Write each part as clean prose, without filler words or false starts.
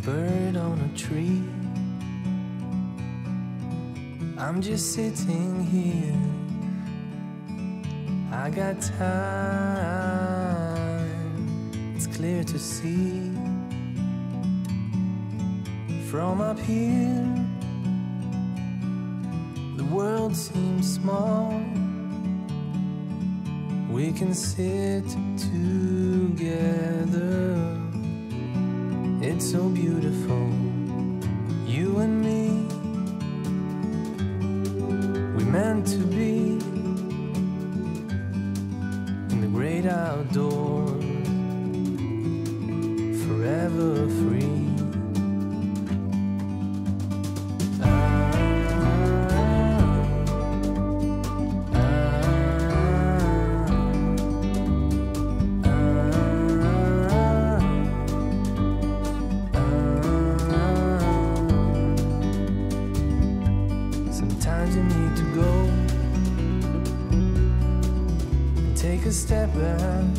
bird on a tree. I'm just sitting here. I got time. It's clear to see. From up here, the world seems small. We can sit together. It's so beautiful, you and me. We meant to be in the great outdoors, forever free. Take a step back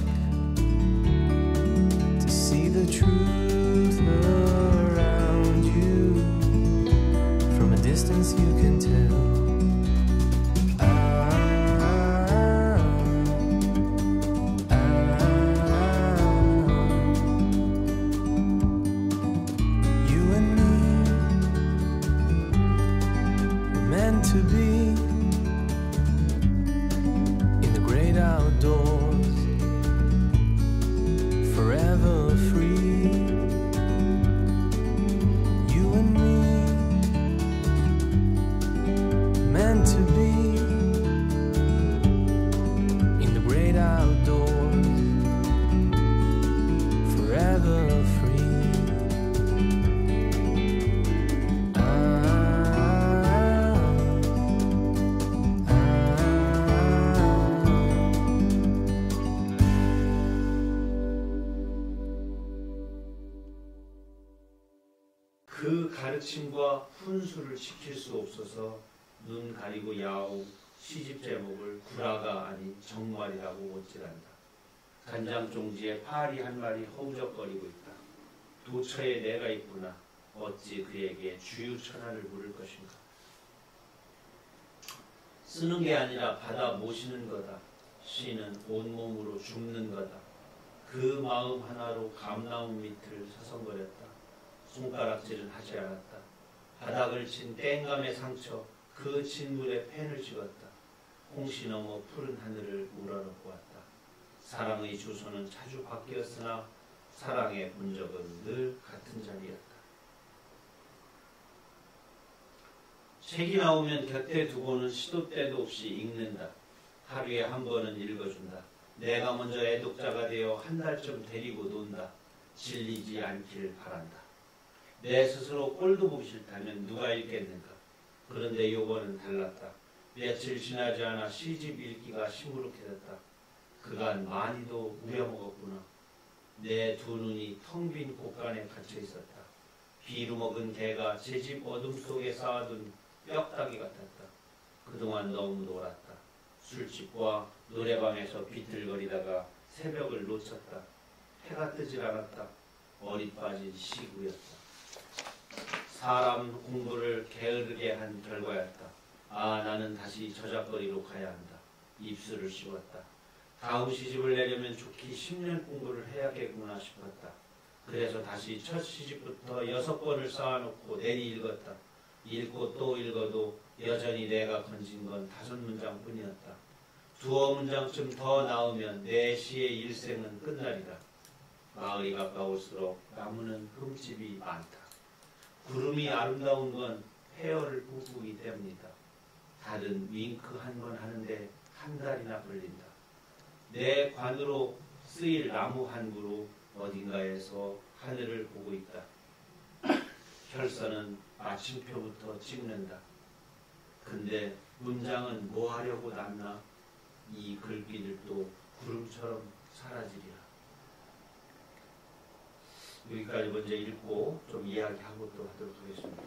to see the truth around you. From a distance you can tell. You and me were meant to be outdoors, forever free. You and me, meant to be in the great outdoors, forever free. 그 가르침과 훈수를 지킬 수 없어서 눈 가리고 야옹 시집 제목을 구라가 아닌 정말이라고 못지란다. 간장종지에 파리 한 마리 허우적거리고 있다. 도처에 내가 있구나. 어찌 그에게 주유천하를 물을 것인가. 쓰는 게 아니라 받아 모시는 거다. 시는 온몸으로 죽는 거다. 그 마음 하나로 감나무 밑을 서성거렸다. 손가락질은 하지 않았다. 바닥을 친 땡감의 상처, 그 진물에 펜을 찍었다. 홍시 넘어 푸른 하늘을 우러넣고 왔다. 사랑의 주소는 자주 바뀌었으나 사랑의 본적은 늘 같은 자리였다. 책이 나오면 곁에 두고는 시도 때도 없이 읽는다. 하루에 한 번은 읽어준다. 내가 먼저 애독자가 되어 한 달쯤 데리고 논다. 질리지 않기를 바란다. 내 스스로 꼴도 보기 싫다면 누가 읽겠는가. 그런데 요번은 달랐다. 며칠 지나지 않아 시집 읽기가 시무룩해졌다. 그간 많이도 우려먹었구나. 내 두 눈이 텅 빈 곳간에 갇혀 있었다. 비루 먹은 개가 제 집 어둠 속에 쌓아둔 뼈다귀 같았다. 그동안 너무 놀았다. 술집과 노래방에서 비틀거리다가 새벽을 놓쳤다. 해가 뜨질 않았다. 머리 빠진 시구였다. 사람 공부를 게으르게 한 결과였다. 아, 나는 다시 저작거리로 가야 한다. 입술을 씹었다. 다음 시집을 내려면 좋기 10년 공부를 해야겠구나 싶었다. 그래서 다시 첫 시집부터 6번을 쌓아놓고 내리 읽었다. 읽고 또 읽어도 여전히 내가 건진 건 5문장 뿐이었다. 두어 문장쯤 더 나오면 내 시의 일생은 끝날이다. 마을이 가까울수록 나무는 흠집이 많다. 구름이 아름다운 건 페어를 꿈꾸기 때문이다. 달은 윙크 한 번 하는데 한 달이나 걸린다. 내 관으로 쓰일 나무 한 그루 어딘가에서 하늘을 보고 있다. 혈서는 마침표부터 찍는다. 근데 문장은 뭐 하려고 났나? 이 글귀들도 구름처럼 사라지리라. 여기까지 먼저 읽고 좀 이야기하고 또 하도록 하겠습니다.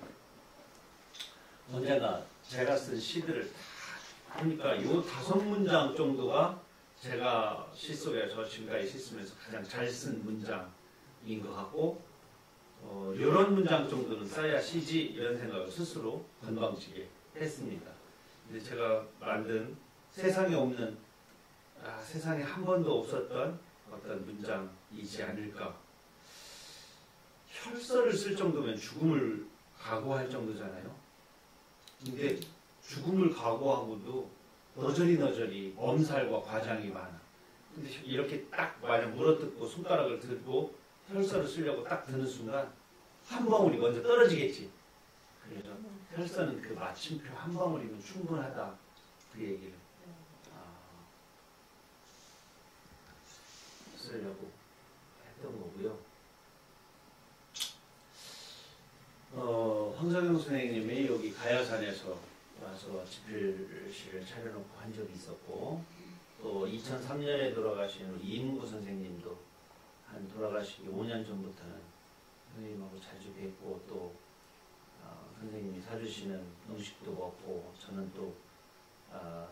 언제나 제가 쓴 시들을 다 하니까 요 5문장 정도가 제가 시 속에서 지금까지 시 쓰면서 가장 잘 쓴 문장인 것 같고 이런 문장 정도는 써야 시지 이런 생각을 스스로 건방지게 했습니다. 근데 제가 만든 세상에 없는 세상에 한 번도 없었던 어떤 문장이지 않을까. 혈서를 쓸 정도면 죽음을 각오할 정도잖아요. 근데 죽음을 각오하고도 너저리 엄살과 과장이 많아. 근데 이렇게 딱 만약 물어뜯고 손가락을 들고 혈서를 쓰려고 딱 드는 순간 한 방울이 먼저 떨어지겠지. 그래서 혈서는 그 마침표 한 방울이면 충분하다. 그 얘기를 쓰려고 했던 거고요. 황석영 선생님이 여기 가야산에서 와서 집필실을 차려놓고 한 적이 있었고, 또 2003년에 돌아가신 우리 이문구 선생님도 한 돌아가시기 5년 전부터는 선생님하고 자주 뵙고, 또 선생님이 사주시는 음식도 먹고, 저는 또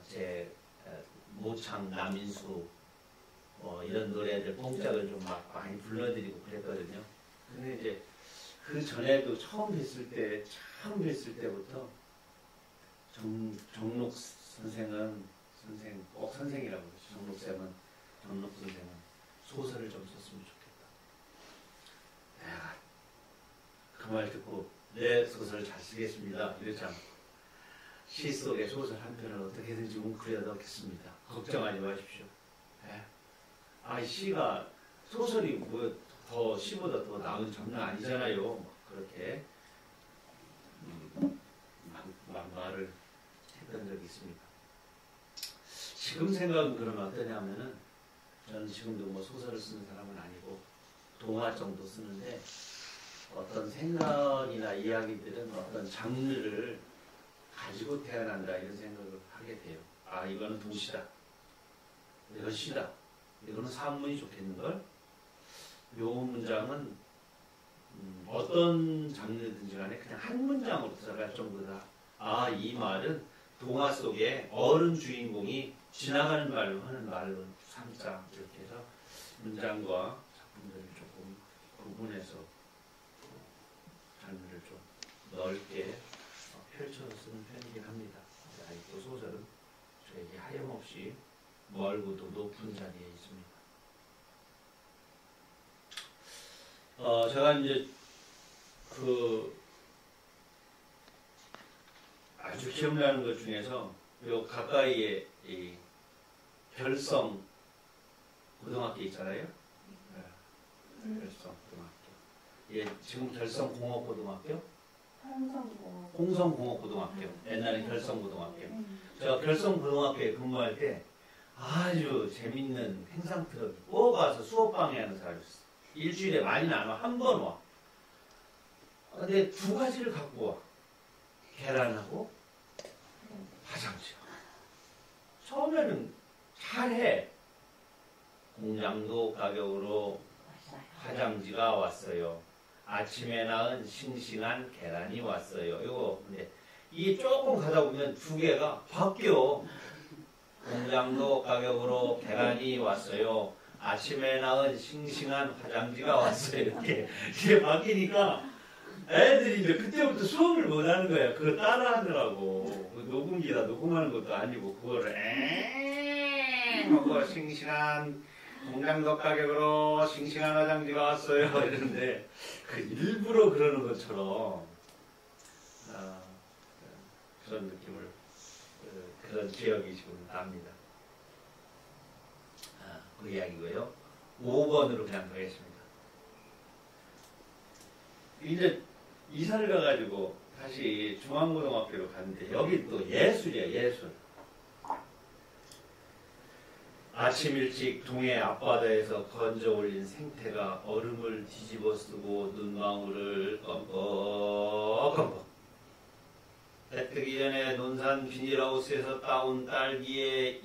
제 모창, 남인수 이런 노래들 뽕짝을 좀 막 많이 불러드리고 그랬거든요. 근데 이제 그 전에도 처음 뵀을 때부터 정록 선생은 꼭 선생이라고 그러죠. 정록 선생은 소설을 좀 썼으면 좋겠다. 내가 그 말 듣고 내 소설 잘 쓰겠습니다. 이러지 않고 시 속에 소설 한 편을 어떻게든지 웅크려 넣겠습니다. 걱정하지 마십시오. 시가 소설이 뭐 더 시보다 더 나은 장난 아니잖아요. 그렇게 말을 했던 적이 있습니다. 지금 생각은 그러면 어떠냐면은, 저는 지금도 뭐 소설을 쓰는 사람은 아니고 동화 정도 쓰는데, 어떤 생각이나 이야기들은 어떤 장르를 가지고 태어난다 이런 생각을 하게 돼요. 이거는 도시다, 이건 시다, 이거는 산문이 좋겠는걸, 요 문장은 어떤 장르든지 간에 그냥 한 문장으로 들어갈 정도다. 이 말은 동화 속에 어른 주인공이 지나가는 말로 하는 말로 삼자. 이렇게 해서 문장과 작품들을 조금 구분해서 장르를 좀 넓게 펼쳐서 쓰는 편이긴 합니다. 아직도 소설은 저에게 하염없이 멀고도 높은 자리에 있습니다. 제가 이제 아주 기억나는 것 중에서 요 가까이에 이 별성 고등학교 있잖아요. 별성 고등학교. 지금 별성공업고등학교? 홍성공업고등학교. 옛날에 별성고등학교. 제가 별성고등학교에 근무할 때 아주 재밌는 행상 트럭이 꼭 와서 수업방해 하는 사람이었어. 일주일에 많이는 안 와. 한 번 와. 근데 두 가지를 갖고 와. 계란하고 화장지요. 처음에는 잘해. 공장도 가격으로 화장지가 왔어요. 아침에 낳은 싱싱한 계란이 왔어요. 이거 근데 이게 조금 가다 보면 두 개가 바뀌어. 공장도 가격으로 계란이 왔어요. 아침에 낳은 싱싱한 화장지가 왔어요. 이렇게 바뀌니까 애들이 이제 그때부터 수업을 못 하는 거야. 그거 따라 하더라고. 녹음기다 녹음하는 것도 아니고 그거를 하고 싱싱한 공장도 가격으로 싱싱한 화장지가 왔어요. 이러는데 일부러 그러는 것처럼 그런 느낌을 그런 기억이 지금 납니다. 그 이야기고요. 5번으로 그냥 가겠습니다. 이제 이사를 가가지고 다시 중앙고등학교로 갔는데 여기 또 예술이야, 예술. 아침 일찍 동해 앞바다에서 건져 올린 생태가 얼음을 뒤집어 쓰고 눈망울을 껌뻑껌뻑. 해 뜨기 전에 논산 비닐하우스에서 따온 딸기에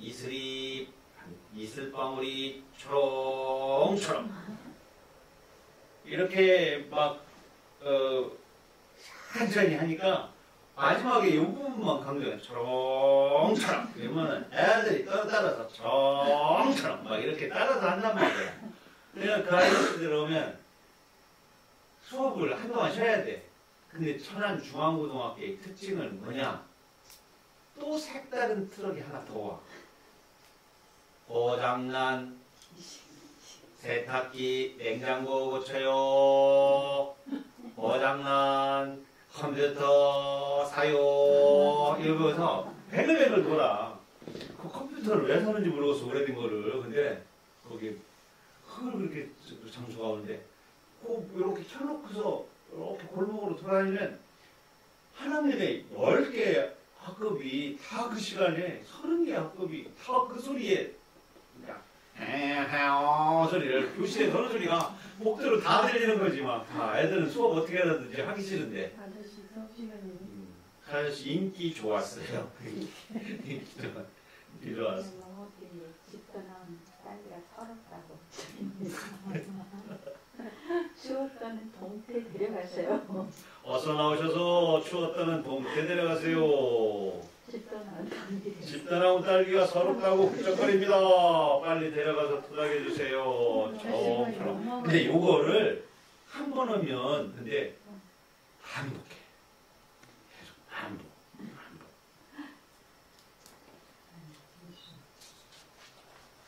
이슬방울이 초롱초롱. 이렇게 막 천천히 하니까 마지막에 이 부분만 강조해. 초롱초롱. 그러면 애들이 따라서 초롱초롱 막 이렇게 따라서 한단 말이에요. 그러니까 그 아이들이 들어오면 수업을 한동안 쉬어야 돼. 근데 천안중앙고등학교의 특징은 뭐냐? 또 색다른 트럭이 하나 더 와. 고장난 세탁기, 냉장고 고쳐요. 고장난 컴퓨터 사요. 이러면서 뱅글뱅글 돌아. 그 컴퓨터를 왜 사는지 모르겠어, 오래된 거를. 근데 거기 그걸 그렇게 장수가 오는데 꼭 이렇게 켜놓고서 이렇게 골목으로 돌아다니면 한 학년에 10개 학급이 다 그 시간에 30개 학급이 다 그 소리에 그냥 헤헤어 소리를 교실에 그런 소리가 복도로 다 들리는 거지 막. 다 애들은 수업 어떻게 하든지 하기 싫은데. 아저씨 수업 시간이 아저씨 인기 좋았어요. 인기 좋았어. 넘어뜨리 집도는 딸기가 서럽다고 추웠다는 동태 데려가세요. 어서 나오셔서 추웠다는 동태 데려가세요. 집도는 딸기 집단하고 딸기가 서럽다고 훌쩍거립니다. 빨리 데려가서 토닥여 주세요. 저처럼. 근데 요거를 한 번 하면 근데 반복해. 계속 반복.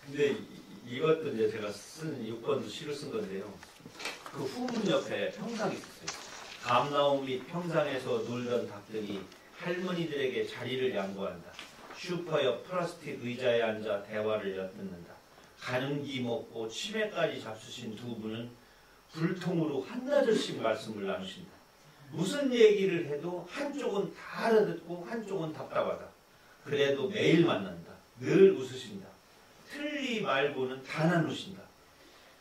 근데 이것도 이제 제가 쓴 6번도 시를 쓴 건데요. 그 후문 옆에 평상이 있었어요. 감나무 및 평상에서 놀던 닭들이 할머니들에게 자리를 양보한다. 슈퍼 옆 플라스틱 의자에 앉아 대화를 엿듣는다. 가는기 먹고 치매까지 잡수신 두 분은 불통으로 한나절씩 말씀을 나누신다. 무슨 얘기를 해도 한쪽은 다 알아듣고 한쪽은 답답하다. 그래도 매일 만난다. 늘 웃으신다. 틀리 말고는 다 나누신다.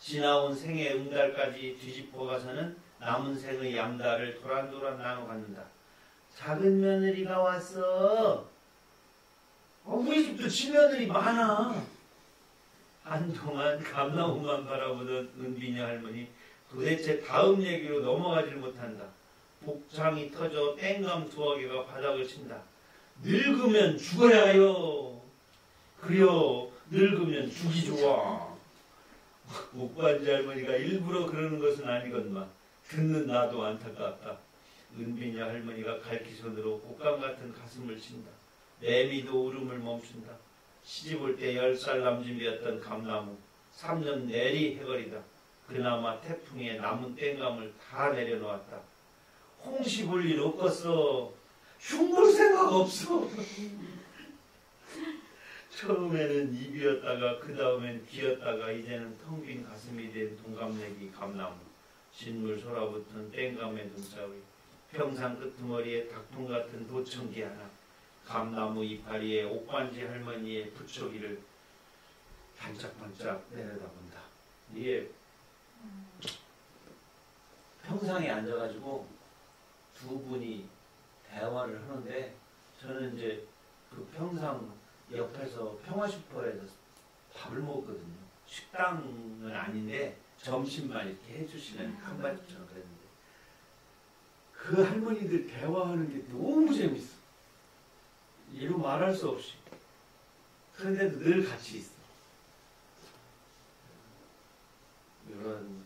지나온 생의 응달까지 뒤집어 가서는 남은 생의 양달을 도란도란 나눠 갖는다. 작은 며느리가 왔어. 우리 집도 친며느리 많아. 한동안 감나무만 바라보던 은빈이 할머니 도대체 다음 얘기로 넘어가질 못한다. 복창이 터져 땡감 두어 개가 바닥을 친다. 늙으면 죽어야 해요. 그려 늙으면 죽이 좋아. 목반지 할머니가 일부러 그러는 것은 아니건만 듣는 나도 안타깝다. 은빈이 할머니가 갈기손으로 곶감 같은 가슴을 친다. 매미도 울음을 멈춘다. 시집올 때 10살 남짓이었던 감나무 3년 내리 해거리다. 그나마 태풍에 남은 땡감을 다 내려놓았다. 홍시 볼 일 없겠어. 흉볼 생각 없어. 처음에는 입이었다가 그 다음엔 귀였다가 이제는 텅 빈 가슴이 된 동갑내기 감나무. 진물 솟아붙은 땡감의 눈싸위. 평상 끄트머리에 닭통 같은 도청기 하나. 감나무 이파리에 옥반지 할머니의 부초기를 반짝반짝 내려다본다. 이게 평상에 앉아가지고 두 분이 대화를 하는데 저는 이제 그 평상 옆에서 평화슈퍼에서 밥을 먹었거든요. 식당은 아닌데 점심만 이렇게 해주시는 한반집처럼 그랬는데 그 할머니들 대화하는 게 너무 재밌어. 이루 말할 수 없이. 그런데도 늘 같이 있어. 이런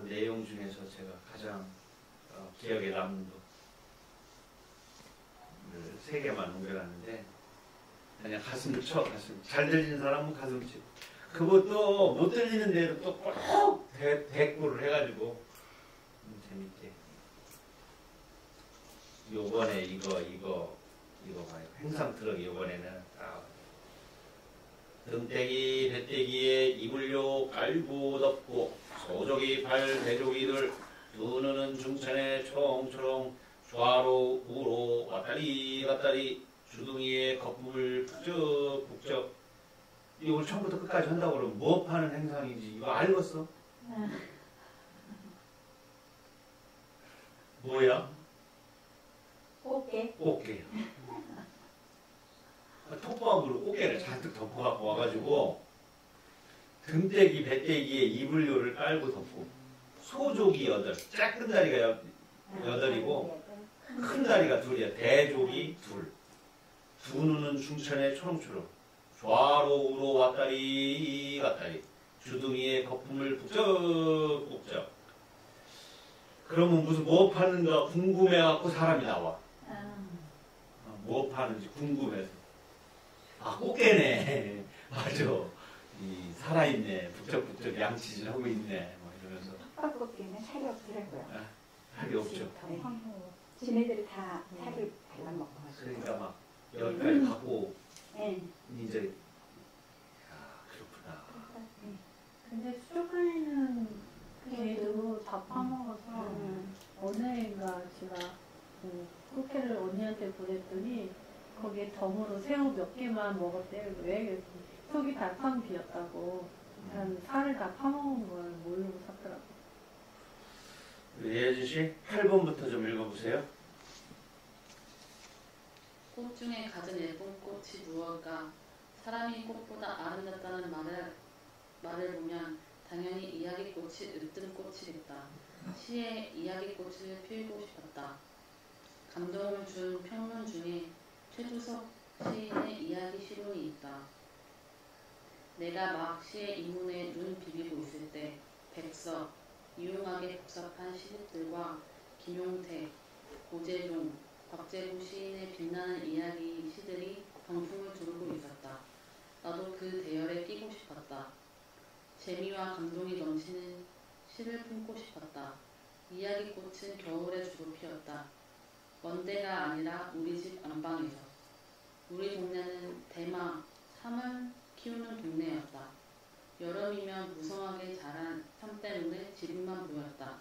내용 중에서 제가 가장 기억에 남는 거 세 개만 옮겨놨는데 그냥 가슴을 쳐. 가슴. 잘 들리는 사람은 가슴 치고 그것도 못 들리는 대로 또 꼭 대꾸를 해가지고 재밌게. 요번에 이거 봐요. 행상 트럭 이번에는 등대기 배대기에 이불료 깔고 덮고 소조기 발 배조기들 두 눈은 중천에 초롱초롱 좌로 우로 왔다리 갔다리 주둥이에 거품을 북적북적. 이걸 처음부터 끝까지 한다고 그러면 뭐 파는 행상인지 이거 알겠어? 뭐야? 꽃게? 꽃게요. 톱밥으로 꽃게를 잔뜩 덮어갖고 와가지고 등대기 배대기에 이불료를 깔고 덮고 소조기 8, 작은 다리가 8이고 큰 다리가 2이야. 대조기 2. 두 눈은 중천에 초롱초롱 좌로 우로 왔다리 갔다리 주둥이에 거품을 북적북적. 그러면 무슨 뭐 파는가 궁금해갖고 사람이 나와. 아, 뭐 파는지 궁금해서. 아, 꽃게네. 맞아. 이 살아있네. 북적북적 양치질 하고 있네. 뭐 이러면서. 헛밥꽃게는 살이 없더라고요. 아, 살이 없죠. 네. 지네들이 다 살을 발라먹고 하죠. 그러니까 막 여기까지 갖고 네. 이제 아, 그렇구나. 근데 수족관에는 걔도 다 파먹어서 어느 해인가 제가 그 꽃게를 언니한테 보냈더니 거기에 덤으로 새우 몇 개만 먹었대. 왜 속이 달팡 비었다고. 난 살을 다 파먹은 걸 모르고 샀더라고. 우리 예준 씨 8번부터 좀 읽어보세요. 꽃 중에 가장 예쁜 꽃이 무엇일까? 사람이 꽃보다 아름답다는 말을 보면 당연히 이야기꽃이 으뜸 꽃이겠다. 시에 이야기꽃을 피우고 싶었다. 감동을 준 평론 중에 최주석 시인의 이야기 시론이 있다. 내가 막 시의 인문에 눈 비비고 있을 때 백석, 유용하게 복잡한 시집들과 김용택, 고재룡, 곽재구 시인의 빛나는 이야기 시들이 병풍을 두르고 있었다. 나도 그 대열에 끼고 싶었다. 재미와 감동이 넘치는 시를 품고 싶었다. 이야기꽃은 겨울에 주로 피었다. 먼 데가 아니라 우리 집 안방에서. 우리 동네는 대마, 삼을 키우는 동네였다. 여름이면 무성하게 자란 삼 때문에 지름만 보였다.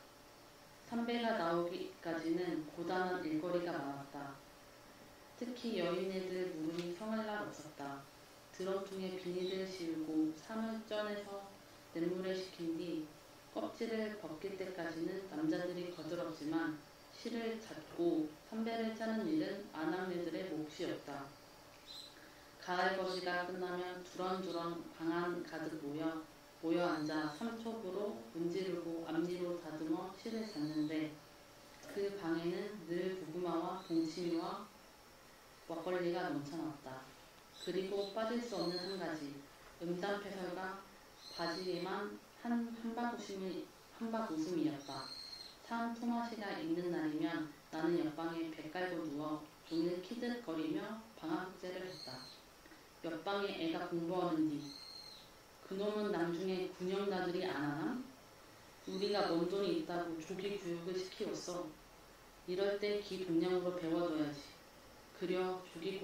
삼배가 나오기까지는 고단한 일거리가 많았다. 특히 여인네들 물음이 성할 날 없었다. 드럼통에 비닐을 씌우고 삼을 쪄내서 냇물에 식힌 뒤 껍질을 벗길 때까지는 남자들이 거들었지만 실을 잡고 삼배를 짜는 일은 아낙네들의 몫이었다. 가을 거시가 끝나면 두런두런 방 안 가득 모여 앉아 삼촉으로 문지르고 앞니로 다듬어 실을 잡는데 그 방에는 늘 고구마와 동치미와 막걸리가 넘쳐났다. 그리고 빠질 수 없는 한 가지, 음담패설과 바지에만 한박 웃음이었다. 참 토마시가 있는 날이면 나는 옆방에 배 깔고 누워 종일 키득거리며 방학숙제를 했다. 옆방에 애가 공부하는디 그놈은 나중에 군형다들이 안 하나? 우리가 먼 돈이 있다고 조기 교육을 시키었어. 이럴 때 기 동량으로 배워둬야지. 그려 조기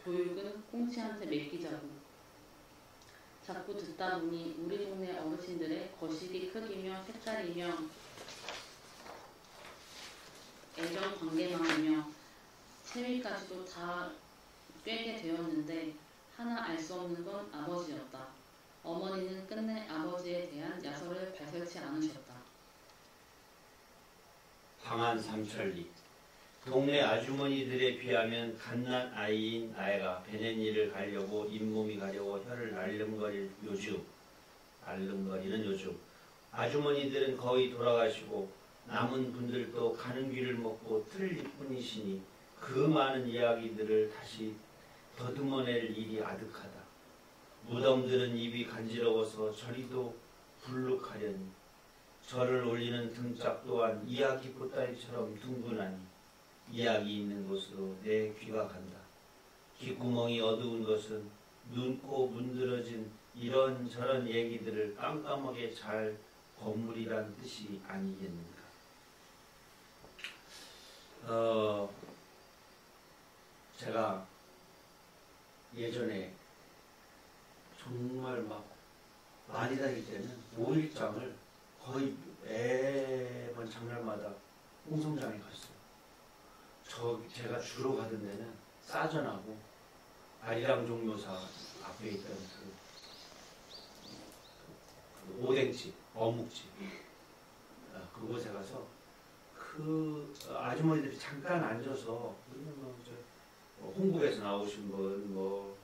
교육은 꽁치한테 맡기자고. 자꾸 듣다 보니 우리 동네 어르신들의 거시기 크기며 색깔이며 애정 관계망이며 체위까지도 다 꿰게 되었는데 하나 알 수 없는 건 아버지였다. 어머니는 끝내 아버지에 대한 야설을 발설치 않으셨다. 방한 삼천리. 동네 아주머니들에 비하면 갓난 아이인 나애가 베네니를 가려고 잇몸이 가려고 혀를 알름거리는 요즘 아주머니들은 거의 돌아가시고 남은 분들도 가는 길을 먹고 틀릴 뿐이시니 그 많은 이야기들을 다시 더듬어낼 일이 아득하다. 무덤들은 입이 간지러워서 저리도 불룩하려니 절을 올리는 등짝 또한 이야기 보따리처럼 둥근하니 이야기 있는 곳으로 내 귀가 간다. 귓구멍이 어두운 것은 눈코 문드러진 이런저런 얘기들을 깜깜하게 잘 건물이란 뜻이 아니겠는가. 제가 예전에 정말 막 많이 다닐 때는 5일장을 거의 매번 장날마다 홍성장에 갔어요. 제가 주로 가던 데는 싸전하고 아리랑 종묘사 앞에 있던 그 오뎅집, 어묵집 그곳에 가서 그 아주머니들이 잠깐 앉아서 홍국에서 나오신 분,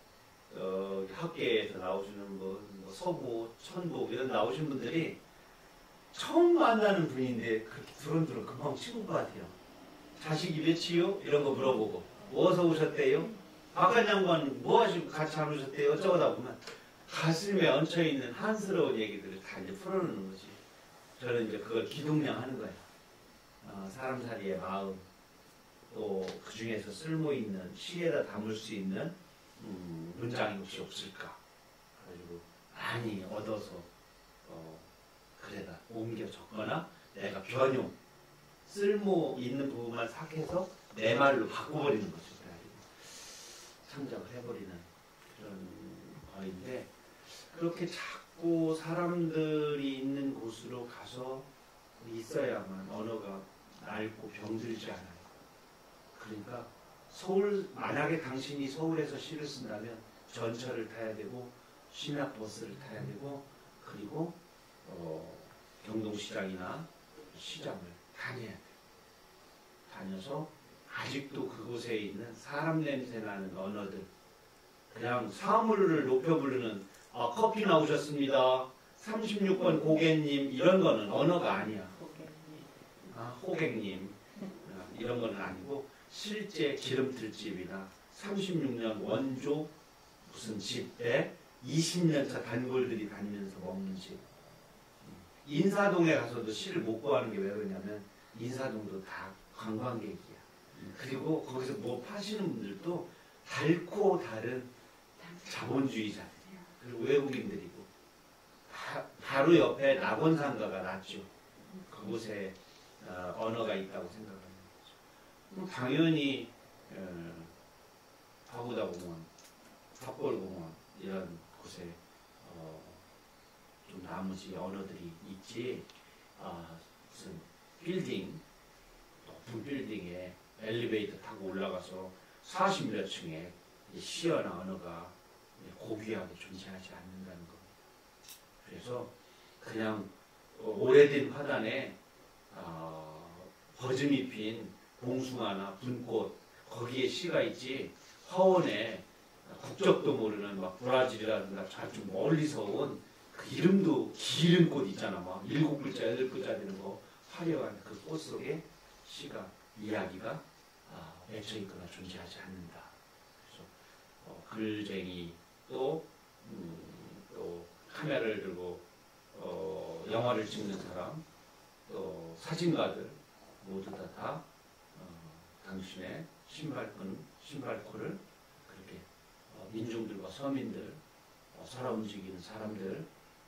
학계에서 나오시는 분, 서부, 천부 이런 나오신 분들이 처음 만나는 분인데 그렇게 두런두런 금방 친구 것 같아요. 자식이 몇이요? 이런 거 물어보고 어디서 오셨대요? 박한 장관 뭐 하시고 같이 안 오셨대요? 어쩌다 보면 가슴에 얹혀있는 한스러운 얘기들을 다 이제 풀어놓는 거지. 저는 이제 그걸 기동량 하는 거예요. 사람살이의 마음, 또 그 중에서 쓸모 있는 시에다 담을 수 있는 문장이 혹시 없을까? 그래가지고 많이 얻어서 글에다 옮겨 적거나 내가 변용, 쓸모 있는 부분만 삭해서 내 말로 바꿔버리는 거죠. 그래가지고 창작을 해버리는 그런 거인데, 그렇게 자꾸 사람들이 있는 곳으로 가서 있어야만 언어가 낡고 병들지 않아요. 그러니까 만약에 당신이 서울에서 시를 쓴다면 전철을 타야 되고 신학버스를 타야 되고, 그리고 경동시장이나 시장을 다녀야 돼요. 다녀서 아직도 그곳에 있는 사람 냄새 나는 언어들, 그냥 사물을 높여 부르는 커피 나오셨습니다, 36번 고객님, 이런 거는 언어가 아니야. 호객님 이런 거는 아니고, 실제 기름틀집이나 36년 원조 무슨 집에 20년차 단골들이 다니면서 먹는 집. 인사동에 가서도 시를 못 구하는 게 왜 그러냐면 인사동도 다 관광객이야. 그리고 거기서 뭐 파시는 분들도 달고 다른 자본주의자들이야. 그리고 외국인들이고, 바로 옆에 낙원상가가 났죠. 그곳에 언어가 있다고 생각하는 거죠. 당연히 파고다공원, 탑골공원 이런 곳에 좀 나머지 언어들이 있지. 무슨 빌딩, 높은 빌딩에 엘리베이터 타고 올라가서 40몇 층에 시어나 언어가 고귀하게 존재하지 않는다는 거. 그래서 그냥 오래된 화단에 버즈미 핀 봉숭아나 분꽃, 거기에 시가 있지, 화원에 국적도 모르는 막 브라질이라든가 저쪽 멀리서 온 그 이름도 기른 꽃 있잖아. 막 7글자, 8글자 되는 거, 화려한 그 꽃 속에 시가, 이야기가 맺혀 있거나 존재하지 않는다. 그래서 글쟁이, 또 카메라를 들고 영화를 찍는 사람, 또 사진가들 모두 다 당신의 신발코를 그렇게 민중들과 서민들, 살아 움직이는 사람들,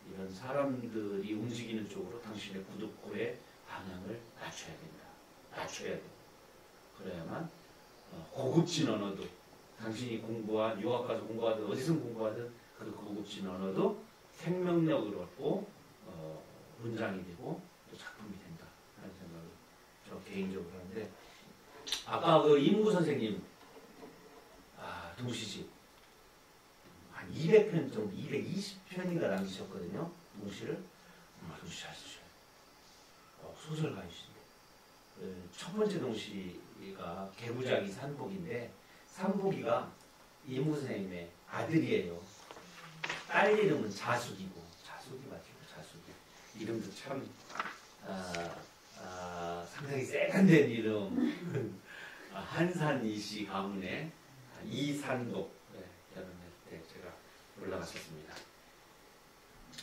이런 사람들이 움직이는 쪽으로 당신의 구두코의 방향을 낮춰야 된다. 낮춰야 돼. 그래야만 고급진 언어도, 당신이 공부한, 유학 가서 공부하든 어디서 공부하든 그 고급진 언어도 생명력을 얻고 문장이 되고 또 작품이 된다 하는 생각을 저 개인적으로 하는데, 아까 그 임구 선생님 동시집 한 200편 정도, 220편인가 남기셨거든요. 동시를 동시 잘 쓰셔요. 소설가이신데 첫 번째 동시가 개구자기 산복인데, 산복이가 임구 선생님의 아들이에요. 딸 이름은 자숙이고, 자숙이 맞죠? 자숙이. 이름도 참 상당히 세련된 이름. 한산이시 가문의 이산복 결혼할 때 제가 올라갔었습니다.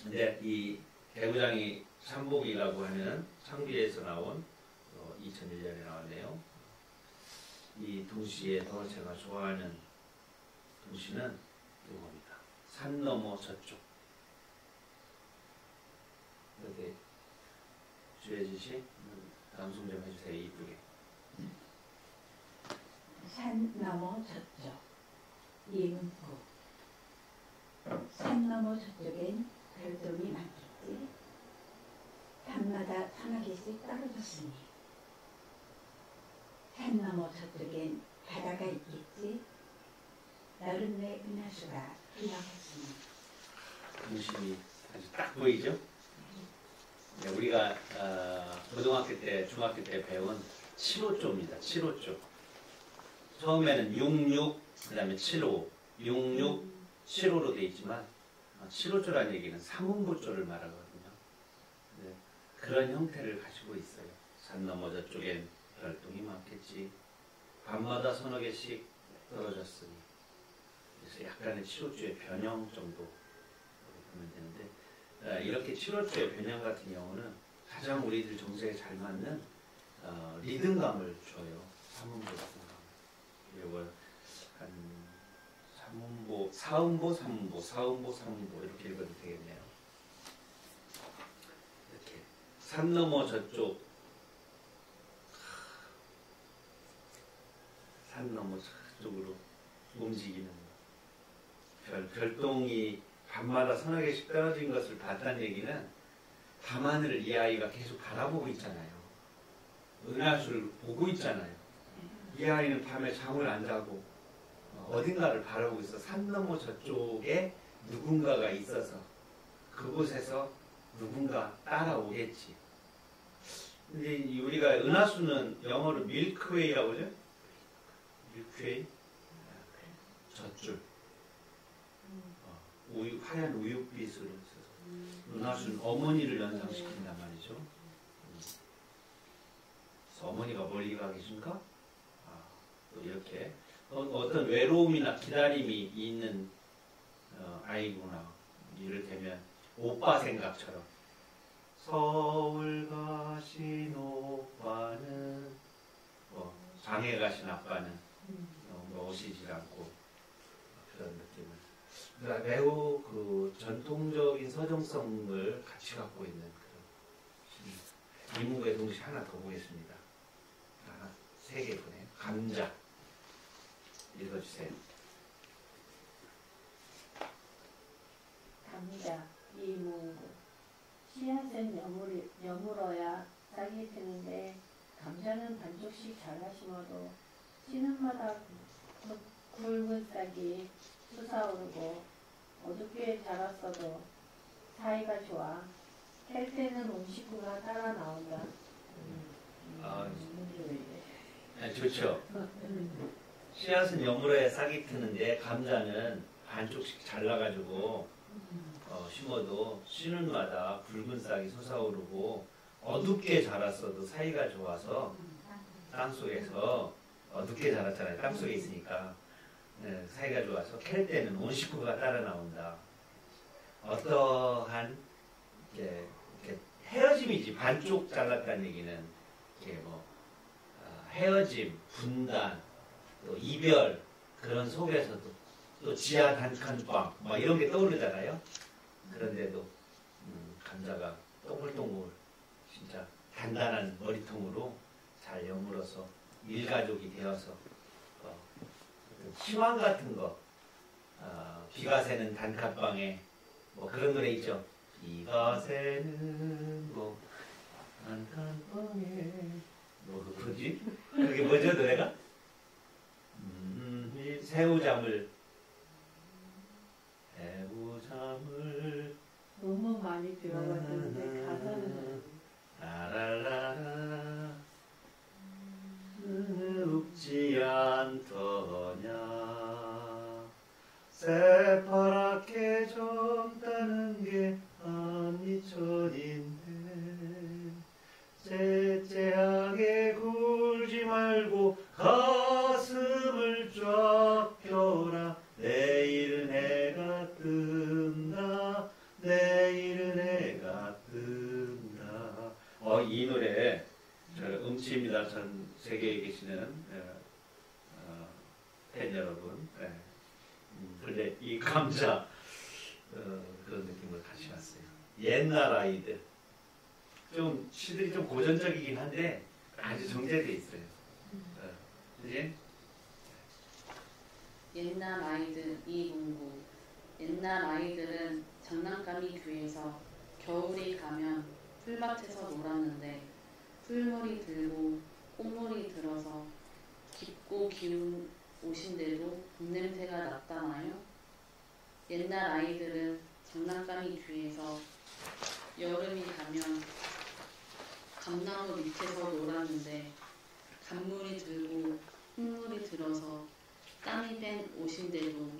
근데 이 개구장이 산복이라고 하는 창비에서 나온 2001년에 나왔네요. 이 동시에서 제가 좋아하는 동시는 이겁니다. 산 너머 저쪽. 이렇게 주혜지 씨 남송 좀 해주세요. 이쁘게. 산 너머 저쪽 이문구. 산 너머 저쪽엔 별똥이 많겠지. 밤마다 서너 개씩 떨어졌으니. 산 너머 저쪽엔 바다가 있겠지. 너른의 은하수가 흘러갔으니. 동심이 아주 딱 보이죠? 네, 우리가 고등학교 때, 중학교 때 배운 7호조입니다. 7호조. 처음에는 66, 그 다음에 75, 66, 75로 되어 있지만 7호조라는 얘기는 삼음부조를 말하거든요. 네, 그런 형태를 가지고 있어요. 산 너머 저쪽엔 별똥이 많겠지. 밤마다 서너 개씩 떨어졌으니. 그래서 약간의 7호조의 변형 정도 보면 되는데, 이렇게 7호조의 변형 같은 경우는 가장 우리들 정서에 잘 맞는 리듬감을 줘요. 삼음보, 리듬감. 이걸 한 삼음보, 사음보, 삼음보, 사음보, 삼음보 이렇게 읽어도 되겠네요. 이렇게 산 넘어 저쪽, 산 넘어 저쪽으로 움직이는 별똥이 밤마다 서너 개씩 떨어진 것을 봤다는 얘기는 밤하늘을 이 아이가 계속 바라보고 있잖아요. 은하수를 보고 있잖아요. 이 아이는 밤에 잠을 안 자고 어딘가를 바라보고 있어. 산 너머 저쪽에 누군가가 있어서 그곳에서 누군가 따라오겠지. 근데 우리가 은하수는 영어로 밀크웨이라고 하죠? 밀크웨이? 젖줄. 하얀 우윳빛으로 있어서 은하수는 어머니를 연상시킨단 말이죠. 그래서 어머니가 멀리 가 계신가? 또 이렇게 어떤 외로움이나 기다림이 있는 아이구나. 이를테면 오빠 생각처럼 서울 가신 오빠는 장에 가신 아빠는 오시질 않고 그런 느낌을 매우 그 전통적인 서정성을 같이 갖고 있는 그런 이문구의 동시 하나 더 보겠습니다. 하나, 3개 보네요. 감자 읽어주세요. 감자, 이문구. 씨앗은 여물어야 싹이 트는데 감자는 반쪽씩 잘라 심어도 씨는마다 굵은 싹이 솟아오르고 어둡게 자랐어도 사이가 좋아. 캘 때는 온 식구가 따라 나온다. 좋죠. 씨앗은 여물어야 싹이 트는데 감자는 반쪽씩 잘라가지고 심어도 씨는마다 굵은 싹이 솟아오르고 어둡게 자랐어도 사이가 좋아서 땅속에서 어둡게 자랐잖아요. 땅속에 있으니까 사이가 좋아서 캘 때는 온 식구가 따라 나온다. 어떠한 이렇게 헤어짐이지. 반쪽 잘랐다는 얘기는 이렇게 헤어짐, 분단, 또 이별 그런 속에서도 또 지하 단칸방 막 이런 게 떠오르잖아요. 그런데도 감자가 동글동글 진짜 단단한 머리통으로 잘 여물어서 일가족이 되어서 희망 같은 거 비가 새는 단칸방에 그런 노래 있죠. 비가 새는 단칸방에 그거지? 그게 뭐죠 노래가? 새우잠을 너무 많이 들어봤는데 가사는 라랄라라 웃지 않더냐 새파랗게 젊다는 게 한이천인데 째째하게 굴지 말고 가슴을 쫙 펴라 내일은 해가 뜬다 내일은 해가 뜬다. 이 노래 음치입니다. 전 세계에 계시는 팬 여러분. 근데 이 감자 그런 느낌을 같이 왔어요. 옛날 아이들 좀 시들이 좀 고전적이긴 한데 아주 정제돼 있어요. 그지? 옛날 아이들 이문구. 옛날 아이들은 장난감이 귀해서 겨울이 가면 풀밭에서 놀았는데 풀물이 들고 꽃물이 들어서 깊고 기운 옷인데도 봄냄새가 났다나요? 옛날 아이들은 장난감이 귀해서 여름이 가면 감나무 밑에서 놀았는데 간물이 들고 흙물이 들어서 땀이 뺀 옷인데도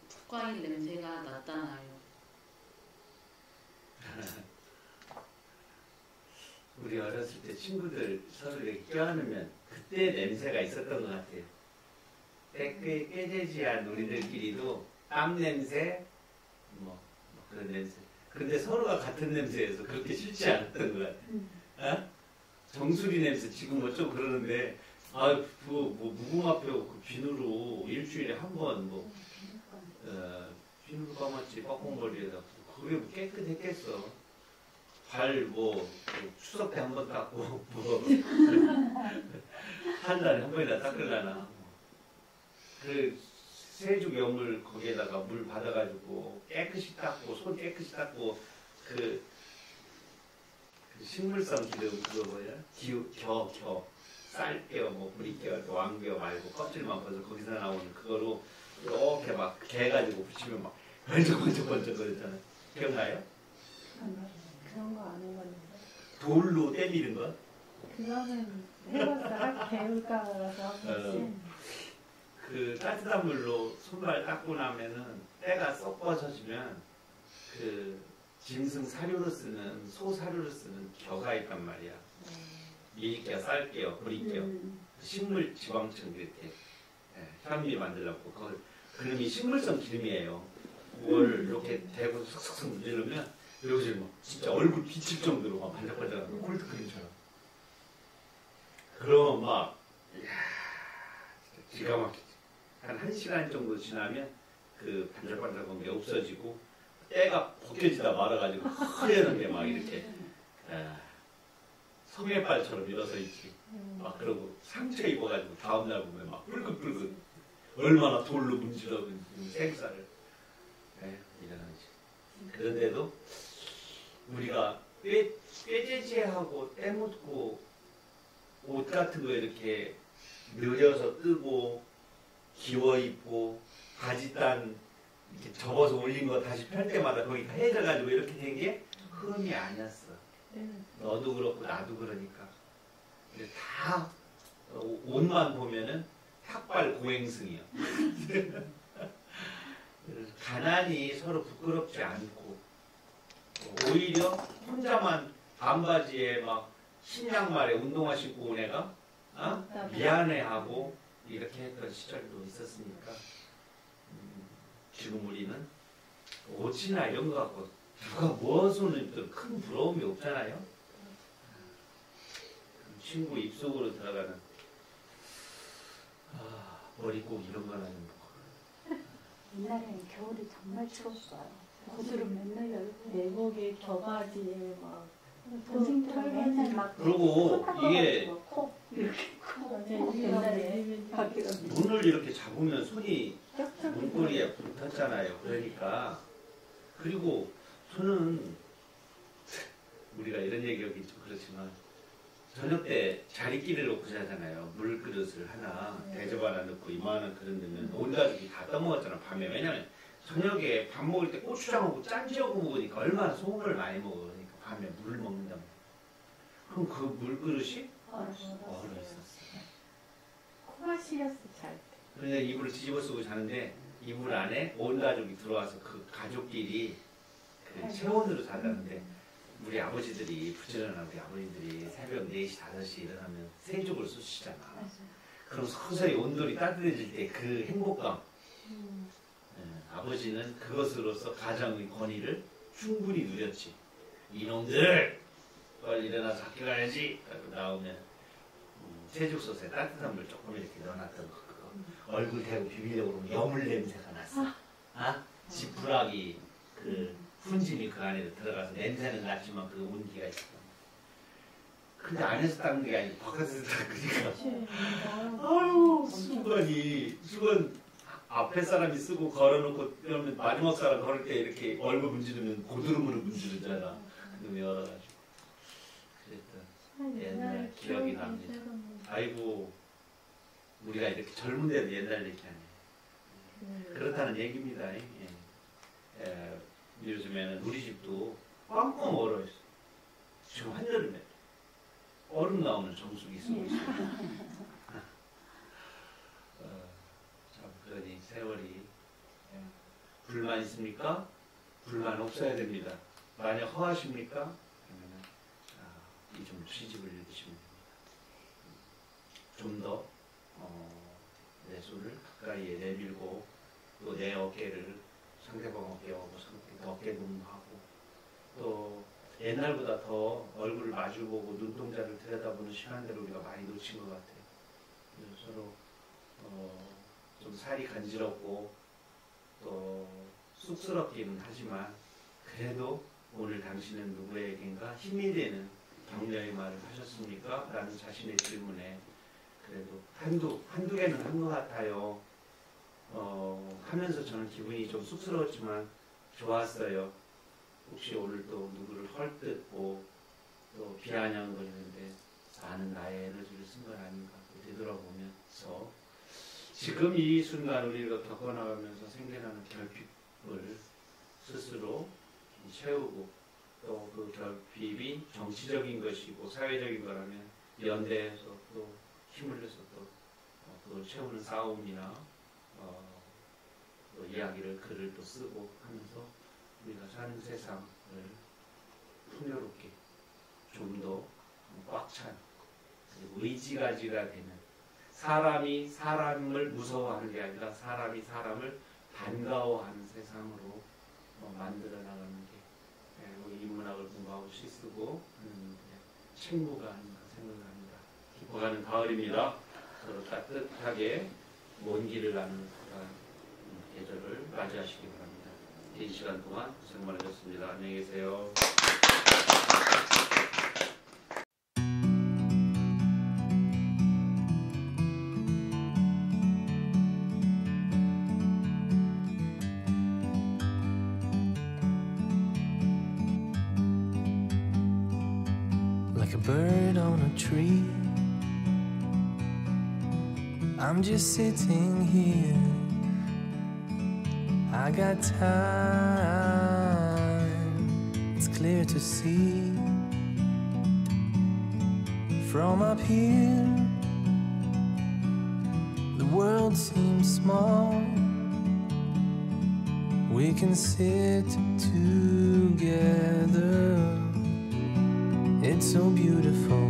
풋과일 냄새가 났다나요? 우리 어렸을 때 친구들 서로 이렇게 껴안으면 그때 냄새가 있었던 것 같아요. 꾀재지한 우리들끼리도 땀 냄새, 그런 냄새. 근데 서로가 같은 냄새여서 그렇게 싫지 않았던 것 같아요. 정수리 냄새 지금 뭐 좀 그러는데 뭐 무궁화표 그 비누로 일주일에 한 번 뭐 비누 감았지 뻐꽁거리에다 그게 뭐 깨끗했겠어. 발 뭐 추석 때 한 번 닦고 뭐 한 달에 한 번이나 닦으려나. 그 세죽 염을 거기에다가 물 받아가지고 깨끗이 닦고 손 깨끗이 닦고 그 식물성 기름 그거 뭐야? 겨 쌀겨 뭐 뿌리겨 왕겨 말고 껍질만 벗어 거기서 나오는 그거로 이렇게 막 개가지고 붙이면 막 번쩍번쩍 거리잖아요. 기억나요? 그런 거 안 해봤는데. 돌로 때미는 거? 그거는 해봤다가 개울가라서 한 번씩. 그 따뜻한 물로 손발 닦고 나면은 때가 쏙 벗어지면 그 짐승 사료로 쓰는 소 사료로 쓰는 겨가 있단 말이야. 밀겨, 쌀겨, 보리겨, 식물 지방층 이렇게 현미 만들려고 그놈이 식물성 기름이에요. 그걸 이렇게 대고 슥슥슥 문지르면 여기서 막 진짜 얼굴 비칠 정도로 막 반짝반짝하고 콜드크림처럼. 그러면 막 이야, 기가 막히지. 한 1시간 정도 지나면 그 반짝반짝한 게 없어지고 때가 벗겨지다 말아가지고 하얀 게 막 이렇게 성애발처럼 일어서 있지. 막 그러고 상처 입어가지고 다음날 보면 막 뿔긋뿔긋 얼마나 돌로 문질러 생쌀을 일어나지. 그런데도 우리가 꾀죄죄하고 때 묻고 옷 같은 거 이렇게 느려서 뜨고 기워 입고 바지단 이렇게 접어서 올린 거 다시 펼 때마다 거기 해져가지고 이렇게 된 게 흠이 아니었어. 너도 그렇고 나도 그러니까. 근데 다 옷만 보면은 탁발 고행승이야. 가난이 서로 부끄럽지 않고 오히려 혼자만 반바지에 막 흰 양말에 운동화 신고 온 애가 미안해하고 이렇게 했던 시절도 있었으니까 지금 우리는 옷이나 이런 거 갖고 누가 무엇을 입든 큰 부러움이 없잖아요. 친구 입속으로 들어가는 머리꼭 이런 거는 옛날에는 겨울이 정말 추웠어요. 옷으로 맨날 열고 내복에 겨바지에 막 동생들 맨날 막 그리고 이게 코 이렇게 코 옛날에 문을 이렇게 잡으면 손이 문고리에 붙었잖아요. 그러니까 그리고 저는 우리가 이런 얘기하기 좀 그렇지만 저녁 때 자리끼를 놓고 자잖아요. 물 그릇을 하나 대접 하나 넣고 이만한 그릇 넣으면 온 가족이 다 떠먹었잖아 밤에. 왜냐면 저녁에 밥 먹을 때 고추장하고 짠지하고 먹으니까 얼마나 소금을 많이 먹어. 그러니까 밤에 물을 먹는단 말이야. 그럼 그 물 그릇이 얼어 있었어. 코가 시렸어 잘 때. 그런데 이불을 뒤집어 쓰고 자는데 이불 안에 온 가족이 들어와서 그 가족끼리 그 체온으로 자자는데 우리 아버지들이 부지런한 우리 아버지들이 새벽 4시 5시 일어나면 세족을 쑤시잖아. 그럼 서서히 온돌이 따뜻해질 때 그 행복감 아버지는 그것으로서 가정의 권위를 충분히 누렸지. 이놈들 빨리 일어나서 학교 가야지 하고 나오면 세죽솥에 따뜻한 물 조금 이렇게 넣어놨던 거 그거 얼굴 대고 비비려고 그러면 여물 냄새가 났어. 지푸라기 그 훈짐이 그 안에 들어가서 냄새는 났지만 그 온기가 있어. 근데 안에서 닦는 게 아니고 바깥에서 닦으니까 아유 수건 앞에 사람이 쓰고 걸어놓고 그러면 마지막 사람 걸을 때 이렇게 얼굴 문지르면 고드름으로 문지르잖아. 그놈이 열어가지고 그랬던 옛날 기억이 납니다. 아이고 우리가 이렇게 젊은데도 옛날 얘기 아니에요. 그렇다는 얘기입니다. 요즘에는 우리 집도 꽝꽝 얼어있어. 지금 한여름에 얼음 나오는 정수기 쓰고 있어요. 참 그러니 세월이 불만 있습니까? 불만 없어야 됩니다. 만약 허하십니까? 그러면 이 좀 시집을 읽으시면 됩니다. 좀 더 내 손을 가까이에 내밀고 또 내 어깨를 상대방 어깨하고 어깨 동무하고 또 옛날보다 더 얼굴을 마주보고 눈동자를 들여다보는 시간들을 우리가 많이 놓친 것 같아요. 그래서 서로 좀 살이 간지럽고 또 쑥스럽기는 하지만 그래도 오늘 당신은 누구에겐가 힘이 되는 격려의 말을 하셨습니까? 라는 자신의 질문에 그래도 한두 개는 한 것 같아요. 하면서 저는 기분이 좀 쑥스러웠지만 좋았어요. 혹시 오늘 또 누구를 헐뜯고 또 비아냥거리는데 나는 나의 에너지를 쓴 건 아닌가 되돌아보면서 지금 이 순간 우리가 겪어나가면서 생겨나는 결핍을 스스로 채우고 또 그 결핍이 정치적인 것이고 사회적인 거라면 연대해서 또 힘을 내서 또 그걸 채우는 싸움이나 또 이야기를 글을 또 쓰고 하면서 우리가 사는 세상을 풍요롭게 좀 더 꽉 찬 의지가지가 되는 사람이 사람을 무서워하는 게 아니라 사람이 사람을 반가워하는 세상으로 만들어 나가는 게 우리 인문학을 공부하고 시쓰고 하는 책무가 아닌가 생각합니다. 깊어가는 가을입니다. 서로 따뜻하게 먼 길을 가는 계절을 맞이하시기 바랍니다. 긴 시간 동안 고생 많으셨습니다. 안녕히 계세요. Like a bird on a tree, I'm just sitting here. I got time, it's clear to see. From up here, the world seems small. We can sit together. It's so beautiful,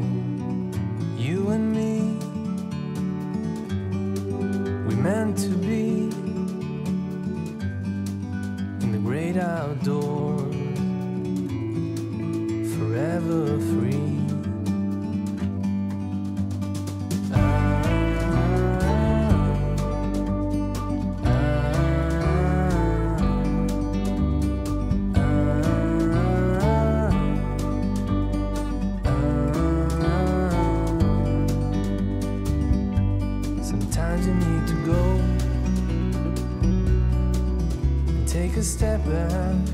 you and me. We meant to be in the great outdoors, forever free. Sometimes you need to go and take a step back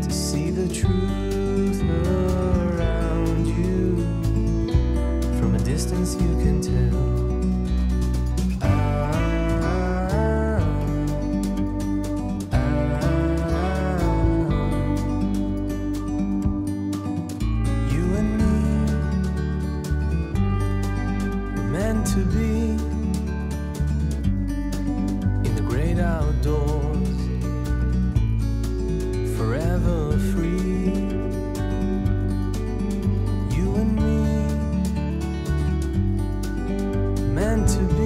to see the truth around you. From a distance you can tell. You and me were meant to be in the great outdoors, forever free. You and me meant to be